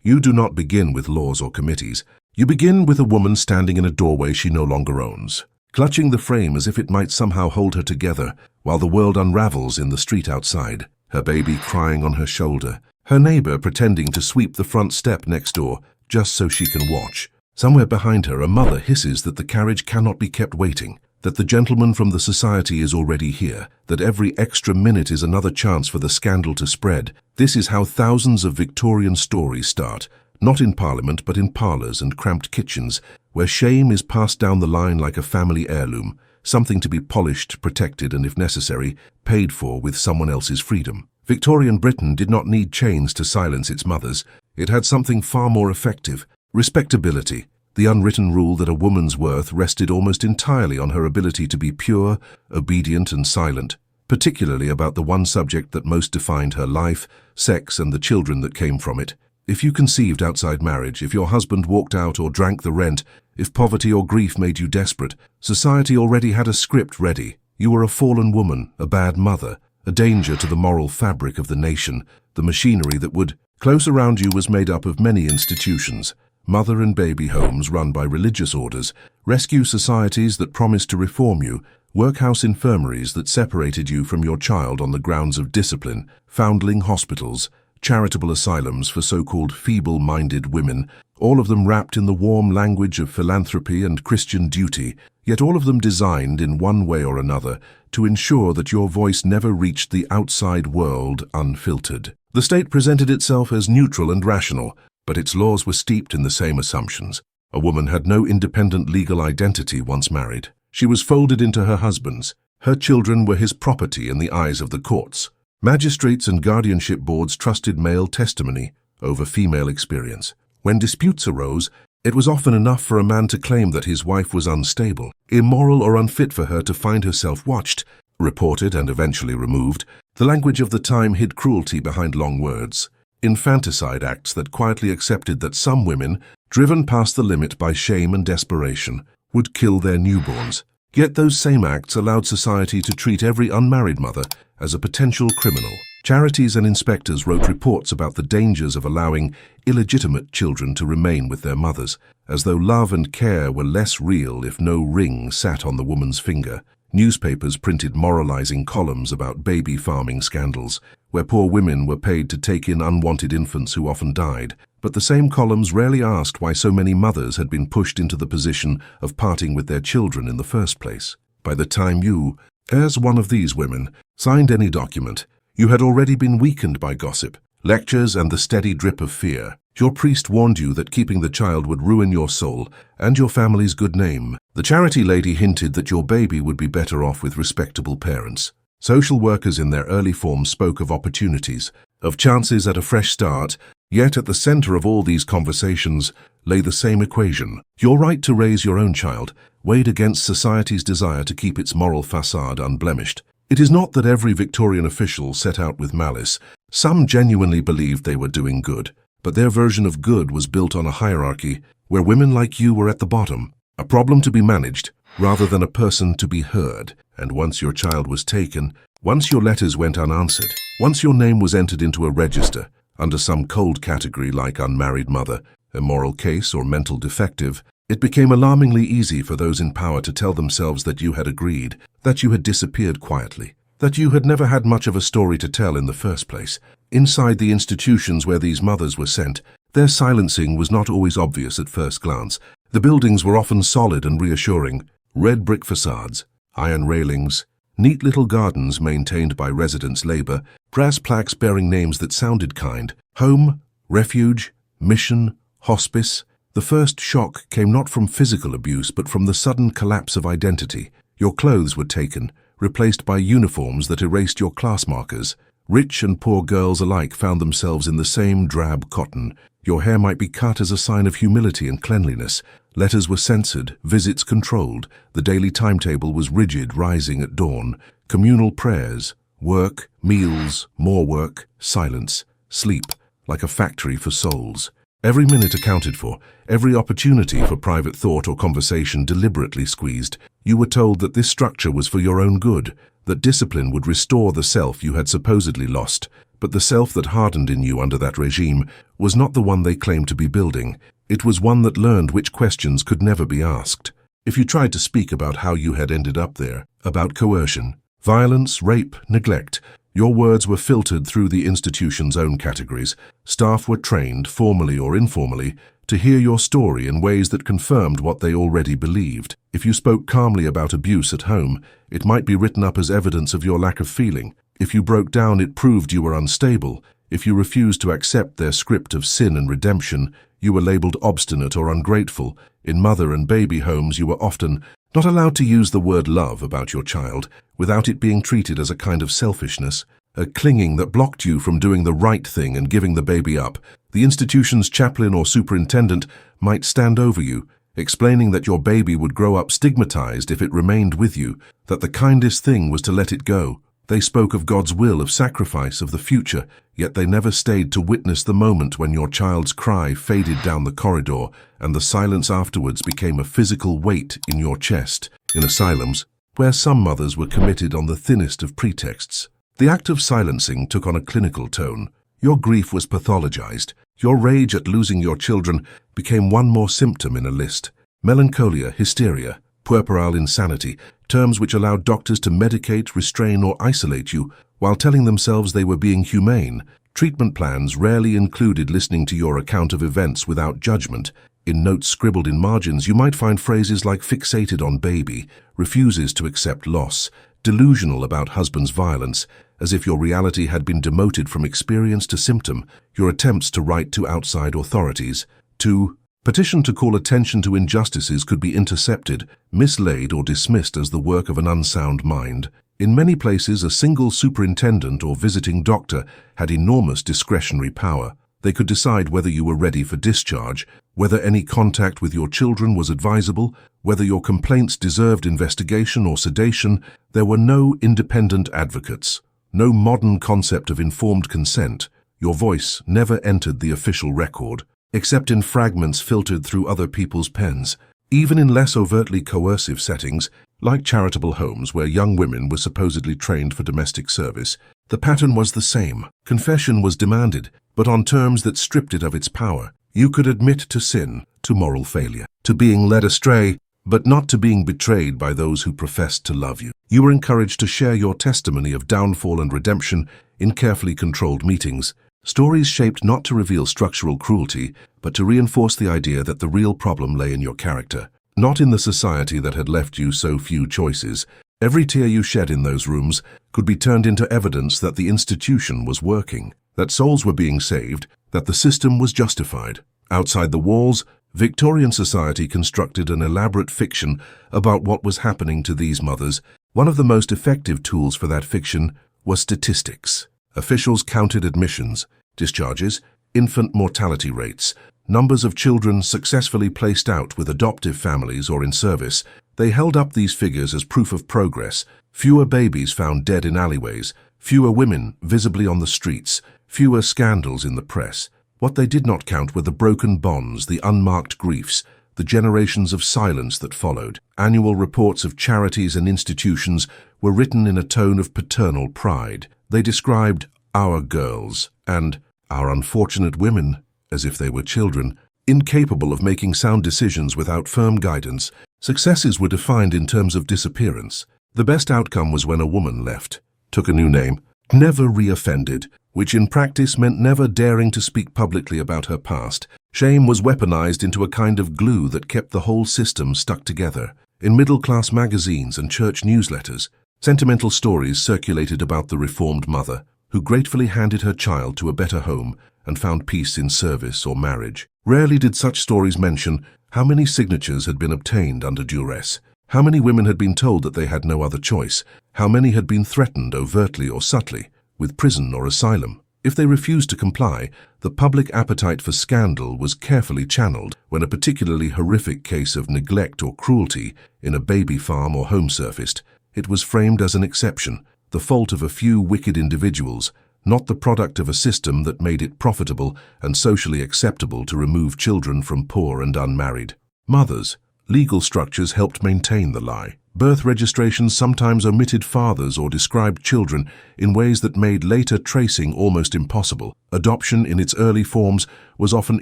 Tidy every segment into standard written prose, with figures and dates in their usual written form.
You do not begin with laws or committees. You begin with a woman standing in a doorway she no longer owns, clutching the frame as if it might somehow hold her together while the world unravels in the street outside, her baby crying on her shoulder, her neighbor pretending to sweep the front step next door just so she can watch. Somewhere behind her, a mother hisses that the carriage cannot be kept waiting, that the gentleman from the society is already here, that every extra minute is another chance for the scandal to spread. This is how thousands of Victorian stories start, not in Parliament but in parlours and cramped kitchens, where shame is passed down the line like a family heirloom, something to be polished, protected and, if necessary, paid for with someone else's freedom. Victorian Britain did not need chains to silence its mothers. It had something far more effective: respectability, the unwritten rule that a woman's worth rested almost entirely on her ability to be pure, obedient and silent, particularly about the one subject that most defined her life, sex and the children that came from it. If you conceived outside marriage, if your husband walked out or drank the rent, if poverty or grief made you desperate, society already had a script ready. You were a fallen woman, a bad mother, a danger to the moral fabric of the nation. The machinery that would close around you was made up of many institutions: mother and baby homes run by religious orders, rescue societies that promised to reform you, workhouse infirmaries that separated you from your child on the grounds of discipline, foundling hospitals, charitable asylums for so-called feeble-minded women, all of them wrapped in the warm language of philanthropy and Christian duty, yet all of them designed in one way or another to ensure that your voice never reached the outside world unfiltered. The state presented itself as neutral and rational, but its laws were steeped in the same assumptions. A woman had no independent legal identity once married. She was folded into her husband's. Her children were his property in the eyes of the courts. Magistrates and guardianship boards trusted male testimony over female experience. When disputes arose, it was often enough for a man to claim that his wife was unstable, immoral or unfit for her to find herself watched, reported and eventually removed. The language of the time hid cruelty behind long words, infanticide acts that quietly accepted that some women, driven past the limit by shame and desperation, would kill their newborns. Yet those same acts allowed society to treat every unmarried mother as a potential criminal. Charities and inspectors wrote reports about the dangers of allowing illegitimate children to remain with their mothers, as though love and care were less real if no ring sat on the woman's finger. Newspapers printed moralizing columns about baby farming scandals, where poor women were paid to take in unwanted infants who often died. But the same columns rarely asked why so many mothers had been pushed into the position of parting with their children in the first place. By the time you, as one of these women, signed any document, you had already been weakened by gossip, lectures and the steady drip of fear. Your priest warned you that keeping the child would ruin your soul and your family's good name. The charity lady hinted that your baby would be better off with respectable parents. Social workers in their early form spoke of opportunities, of chances at a fresh start, yet at the center of all these conversations lay the same equation: your right to raise your own child, weighed against society's desire to keep its moral facade unblemished. It is not that every Victorian official set out with malice. Some genuinely believed they were doing good, but their version of good was built on a hierarchy where women like you were at the bottom, a problem to be managed rather than a person to be heard. And once your child was taken, once your letters went unanswered, once your name was entered into a register under some cold category like unmarried mother, immoral case or mental defective, it became alarmingly easy for those in power to tell themselves that you had agreed, that you had disappeared quietly, that you had never had much of a story to tell in the first place. Inside the institutions where these mothers were sent, their silencing was not always obvious at first glance. The buildings were often solid and reassuring: red brick facades, iron railings, neat little gardens maintained by residents' labor, brass plaques bearing names that sounded kind: home, refuge, mission, hospice. The first shock came not from physical abuse but from the sudden collapse of identity. Your clothes were taken, replaced by uniforms that erased your class markers. Rich and poor girls alike found themselves in the same drab cotton. Your hair might be cut as a sign of humility and cleanliness. Letters were censored, visits controlled. The daily timetable was rigid, rising at dawn. Communal prayers, work, meals, more work, silence, sleep, like a factory for souls. Every minute accounted for, every opportunity for private thought or conversation deliberately squeezed. You were told that this structure was for your own good, that discipline would restore the self you had supposedly lost. But the self that hardened in you under that regime was not the one they claimed to be building. It was one that learned which questions could never be asked. If you tried to speak about how you had ended up there, about coercion, violence, rape, neglect, your words were filtered through the institution's own categories. Staff were trained, formally or informally, to hear your story in ways that confirmed what they already believed. If you spoke calmly about abuse at home, it might be written up as evidence of your lack of feeling. If you broke down, it proved you were unstable. If you refused to accept their script of sin and redemption, you were labeled obstinate or ungrateful. In mother and baby homes, you were often not allowed to use the word love about your child without it being treated as a kind of selfishness, a clinging that blocked you from doing the right thing and giving the baby up. The institution's chaplain or superintendent might stand over you, explaining that your baby would grow up stigmatized if it remained with you, that the kindest thing was to let it go. They spoke of God's will of sacrifice of the future, yet they never stayed to witness the moment when your child's cry faded down the corridor and the silence afterwards became a physical weight in your chest. In asylums, where some mothers were committed on the thinnest of pretexts, the act of silencing took on a clinical tone. Your grief was pathologized. Your rage at losing your children became one more symptom in a list. Melancholia, hysteria, puerperal insanity, terms which allowed doctors to medicate, restrain, or isolate you while telling themselves they were being humane. Treatment plans rarely included listening to your account of events without judgment. In notes scribbled in margins, you might find phrases like fixated on baby, refuses to accept loss, delusional about husband's violence, as if your reality had been demoted from experience to symptom. Your attempts to write to outside authorities, to petition to call attention to injustices could be intercepted, mislaid, or dismissed as the work of an unsound mind. In many places, a single superintendent or visiting doctor had enormous discretionary power. They could decide whether you were ready for discharge, whether any contact with your children was advisable, whether your complaints deserved investigation or sedation. There were no independent advocates, no modern concept of informed consent. Your voice never entered the official record, except in fragments filtered through other people's pens. Even in less overtly coercive settings, like charitable homes where young women were supposedly trained for domestic service, the pattern was the same. Confession was demanded, but on terms that stripped it of its power. You could admit to sin, to moral failure, to being led astray, but not to being betrayed by those who professed to love you. You were encouraged to share your testimony of downfall and redemption in carefully controlled meetings. Stories shaped not to reveal structural cruelty, but to reinforce the idea that the real problem lay in your character, not in the society that had left you so few choices. Every tear you shed in those rooms could be turned into evidence that the institution was working, that souls were being saved, that the system was justified. Outside the walls, Victorian society constructed an elaborate fiction about what was happening to these mothers. One of the most effective tools for that fiction was statistics. Officials counted admissions, discharges, infant mortality rates, numbers of children successfully placed out with adoptive families or in service. They held up these figures as proof of progress. Fewer babies found dead in alleyways, fewer women visibly on the streets, fewer scandals in the press. What they did not count were the broken bonds, the unmarked griefs, the generations of silence that followed. Annual reports of charities and institutions were written in a tone of paternal pride. They described our girls and our unfortunate women as if they were children, incapable of making sound decisions without firm guidance. Successes were defined in terms of disappearance. The best outcome was when a woman left, took a new name, never reoffended, which in practice meant never daring to speak publicly about her past. Shame was weaponized into a kind of glue that kept the whole system stuck together. In middle-class magazines and church newsletters, sentimental stories circulated about the reformed mother, who gratefully handed her child to a better home and found peace in service or marriage. Rarely did such stories mention how many signatures had been obtained under duress, how many women had been told that they had no other choice, how many had been threatened overtly or subtly with prison or asylum. If they refused to comply, the public appetite for scandal was carefully channeled. When a particularly horrific case of neglect or cruelty in a baby farm or home surfaced, it was framed as an exception, the fault of a few wicked individuals, not the product of a system that made it profitable and socially acceptable to remove children from poor and unmarried mothers. Legal structures helped maintain the lie. Birth registrations sometimes omitted fathers or described children in ways that made later tracing almost impossible. Adoption in its early forms was often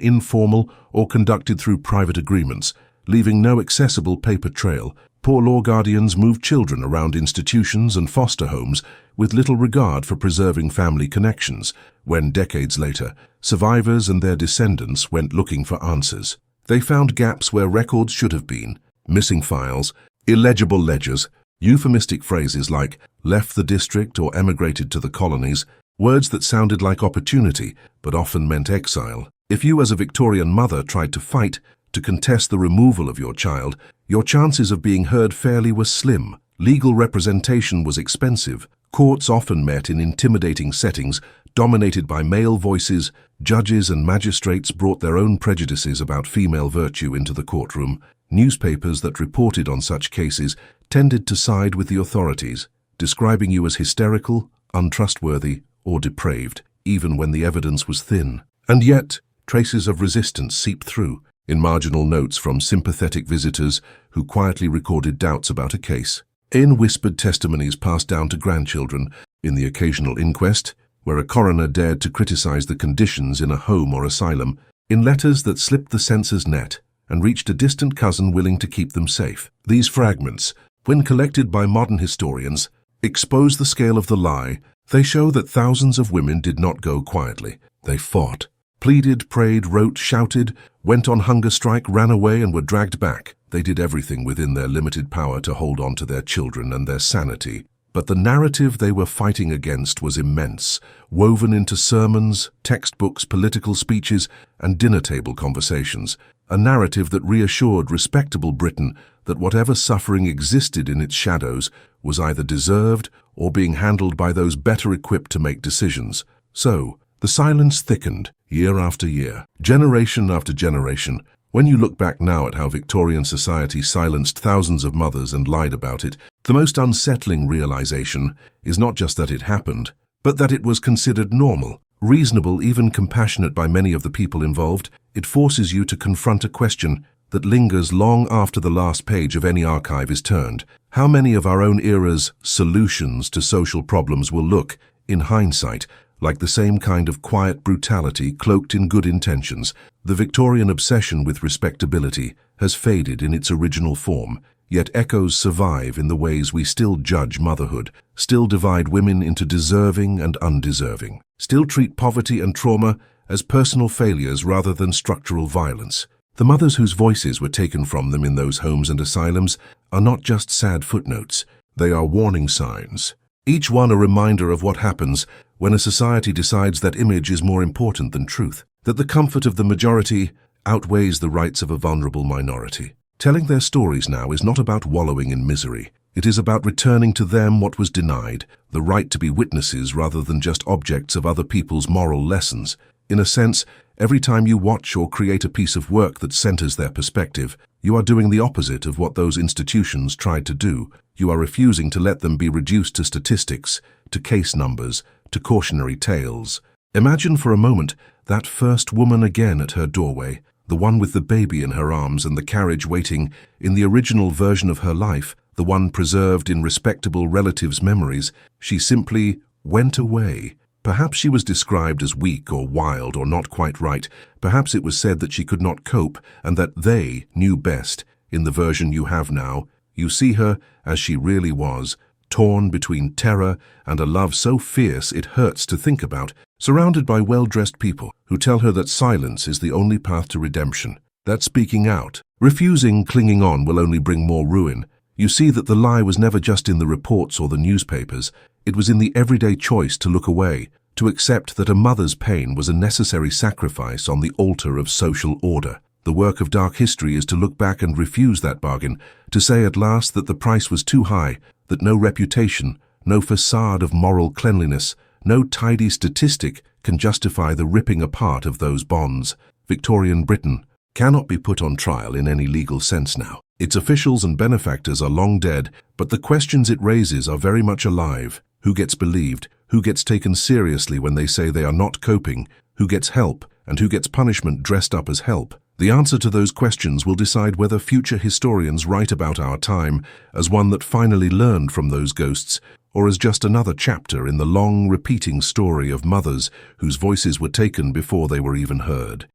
informal or conducted through private agreements, leaving no accessible paper trail. Poor law guardians moved children around institutions and foster homes with little regard for preserving family connections, when decades later, survivors and their descendants went looking for answers. They found gaps where records should have been, missing files, illegible ledgers, euphemistic phrases like left the district or emigrated to the colonies, words that sounded like opportunity but often meant exile. If you as a Victorian mother tried to fight, to contest the removal of your child, your chances of being heard fairly were slim. Legal representation was expensive. Courts often met in intimidating settings, dominated by male voices. Judges and magistrates brought their own prejudices about female virtue into the courtroom. Newspapers that reported on such cases tended to side with the authorities, describing you as hysterical, untrustworthy, or depraved, even when the evidence was thin. And yet, traces of resistance seeped through, in marginal notes from sympathetic visitors who quietly recorded doubts about a case, in whispered testimonies passed down to grandchildren, in the occasional inquest, where a coroner dared to criticize the conditions in a home or asylum, in letters that slipped the censor's net and reached a distant cousin willing to keep them safe. These fragments, when collected by modern historians, expose the scale of the lie. They show that thousands of women did not go quietly. They fought, pleaded, prayed, wrote, shouted, went on hunger strike, ran away, and were dragged back. They did everything within their limited power to hold on to their children and their sanity. But the narrative they were fighting against was immense, woven into sermons, textbooks, political speeches, and dinner table conversations. A narrative that reassured respectable Britain that whatever suffering existed in its shadows was either deserved or being handled by those better equipped to make decisions. So, the silence thickened, year after year, generation after generation. When you look back now at how Victorian society silenced thousands of mothers and lied about it, the most unsettling realization is not just that it happened, but that it was considered normal, reasonable, even compassionate by many of the people involved. It forces you to confront a question that lingers long after the last page of any archive is turned. How many of our own era's solutions to social problems will look, in hindsight, like the same kind of quiet brutality cloaked in good intentions? The Victorian obsession with respectability has faded in its original form, yet echoes survive in the ways we still judge motherhood, still divide women into deserving and undeserving, still treat poverty and trauma as personal failures rather than structural violence. The mothers whose voices were taken from them in those homes and asylums are not just sad footnotes, they are warning signs. Each one a reminder of what happens when a society decides that image is more important than truth, that the comfort of the majority outweighs the rights of a vulnerable minority. Telling their stories now is not about wallowing in misery. It is about returning to them what was denied, the right to be witnesses rather than just objects of other people's moral lessons. In a sense, every time you watch or create a piece of work that centers their perspective, you are doing the opposite of what those institutions tried to do. You are refusing to let them be reduced to statistics, to case numbers, to cautionary tales. Imagine for a moment that first woman again at her doorway, the one with the baby in her arms and the carriage waiting. In the original version of her life, the one preserved in respectable relatives' memories, she simply went away. Perhaps she was described as weak or wild or not quite right. Perhaps it was said that she could not cope and that they knew best. In the version you have now, you see her as she really was, torn between terror and a love so fierce it hurts to think about, surrounded by well-dressed people who tell her that silence is the only path to redemption, that speaking out, refusing clinging on will only bring more ruin. You see that the lie was never just in the reports or the newspapers. It was in the everyday choice to look away, to accept that a mother's pain was a necessary sacrifice on the altar of social order. The work of dark history is to look back and refuse that bargain, to say at last that the price was too high, that no reputation, no facade of moral cleanliness, no tidy statistic can justify the ripping apart of those bonds. Victorian Britain cannot be put on trial in any legal sense now. Its officials and benefactors are long dead, but the questions it raises are very much alive. Who gets believed? Who gets taken seriously when they say they are not coping? Who gets help? And who gets punishment dressed up as help? The answer to those questions will decide whether future historians write about our time as one that finally learned from those ghosts, or as just another chapter in the long, repeating story of mothers whose voices were taken before they were even heard.